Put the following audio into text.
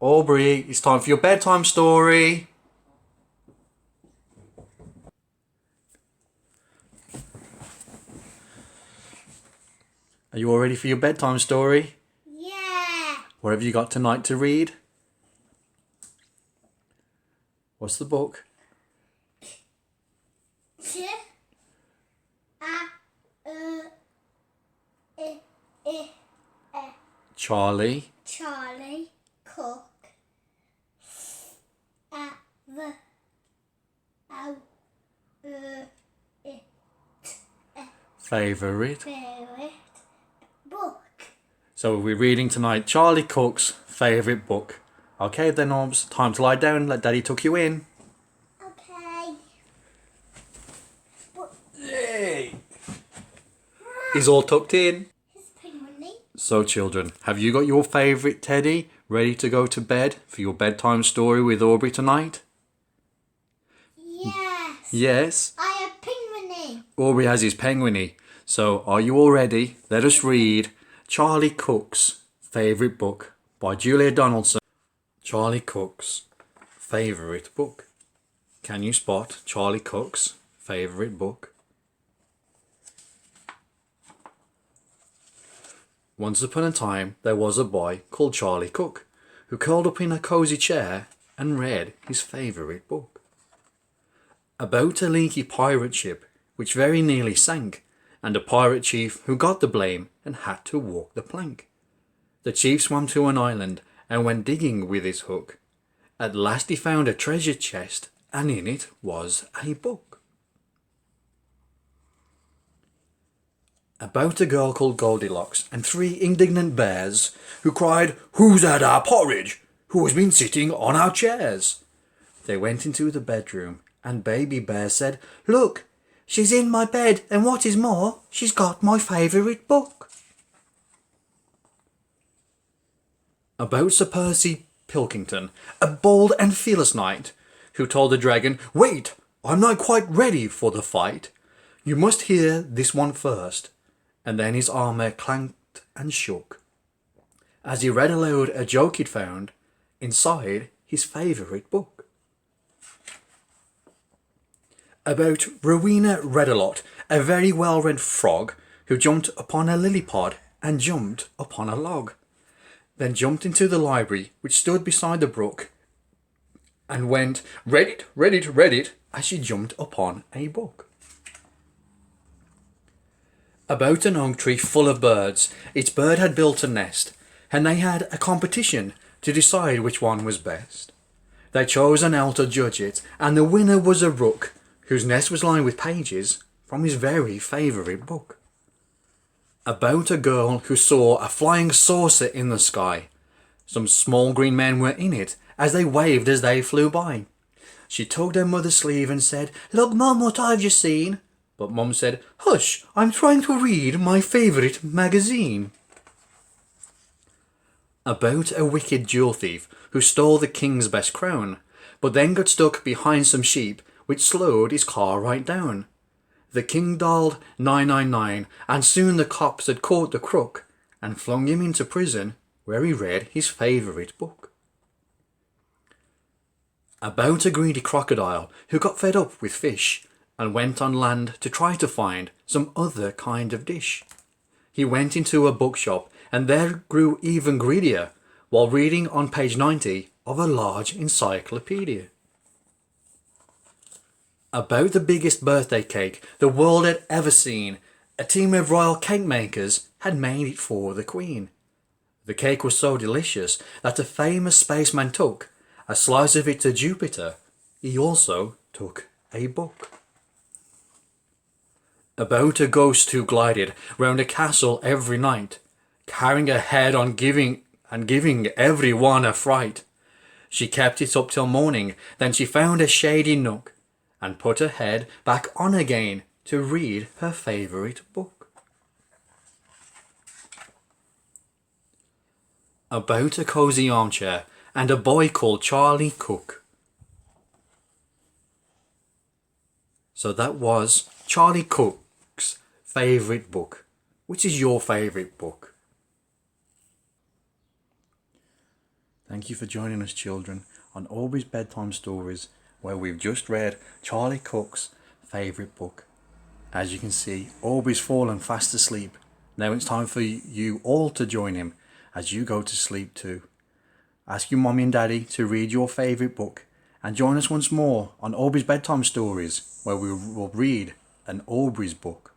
Aubrey, it's time for your bedtime story. Are you all ready for your bedtime story? Yeah. What have you got tonight to read? What's the book? Ch a I Charlie Charlie Cook a v o it favourite. favorite book. So we're reading tonight Charlie Cook's favourite book. Okay then, Orbs, time to lie down. Let Daddy tuck you in. Okay. Yay! He's all tucked in. His penguin. So children, have you got your favourite teddy ready to go to bed for your bedtime story with Aubrey tonight? Yes. Yes. I have penguin. Aubrey has his penguiny. So are you all ready? Let us read Charlie Cook's favourite book by Julia Donaldson. Charlie Cook's favourite book. Can you spot Charlie Cook's favourite book? Once upon a time there was a boy called Charlie Cook who curled up in a cosy chair and read his favourite book. About a leaky pirate ship which very nearly sank, and a pirate chief who got the blame and had to walk the plank. The chief swam to an island and went digging with his hook. At last he found a treasure chest, and in it was a book. About a girl called Goldilocks and 3 indignant bears who cried, "Who's had our porridge? Who has been sitting on our chairs?" They went into the bedroom and Baby Bear said, "Look, she's in my bed, and what is more, she's got my favourite book." About Sir Percy Pilkington, a bold and fearless knight, who told the dragon, "Wait, I'm not quite ready for the fight. You must hear this one first." And then his armour clanked and shook, as he read aloud a joke he'd found inside his favourite book. About Rowena Redalot, a very well-read frog, who jumped upon a lily pod and jumped upon a log, then jumped into the library which stood beside the brook, and went, "Read it, read it, read it," as she jumped upon a book. About an oak tree full of birds, each bird had built a nest, and they had a competition to decide which one was best. They chose an owl to judge it, and the winner was a rook, whose nest was lined with pages from his very favourite book. About a girl who saw a flying saucer in the sky. Some small green men were in it, as they waved as they flew by. She tugged her mother's sleeve and said, "Look, Mum, what I've just seen." But Mum said, "Hush, I'm trying to read my favourite magazine." About a wicked jewel thief who stole the king's best crown, but then got stuck behind some sheep which slowed his car right down. The king dialed 999, and soon the cops had caught the crook and flung him into prison, where he read his favourite book. About a greedy crocodile who got fed up with fish and went on land to try to find some other kind of dish. He went into a bookshop and there grew even greedier while reading on page 90 of a large encyclopedia. About the biggest birthday cake the world had ever seen, a team of royal cake makers had made it for the Queen. The cake was so delicious that a famous spaceman took a slice of it to Jupiter. He also took a book. About a ghost who glided round a castle every night, carrying a head on giving everyone a fright. She kept it up till morning, then she found a shady nook and put her head back on again to read her favourite book. About a cosy armchair and a boy called Charlie Cook. So that was Charlie Cook's favourite book. Which is your favourite book? Thank you for joining us, children, on Aubrey's Bedtime Stories, where we've just read Charlie Cook's favourite book. As you can see, Aubrey's fallen fast asleep. Now it's time for you all to join him as you go to sleep too. Ask your mommy and daddy to read your favourite book and join us once more on Aubrey's Bedtime Stories, where we will read an Aubrey's book.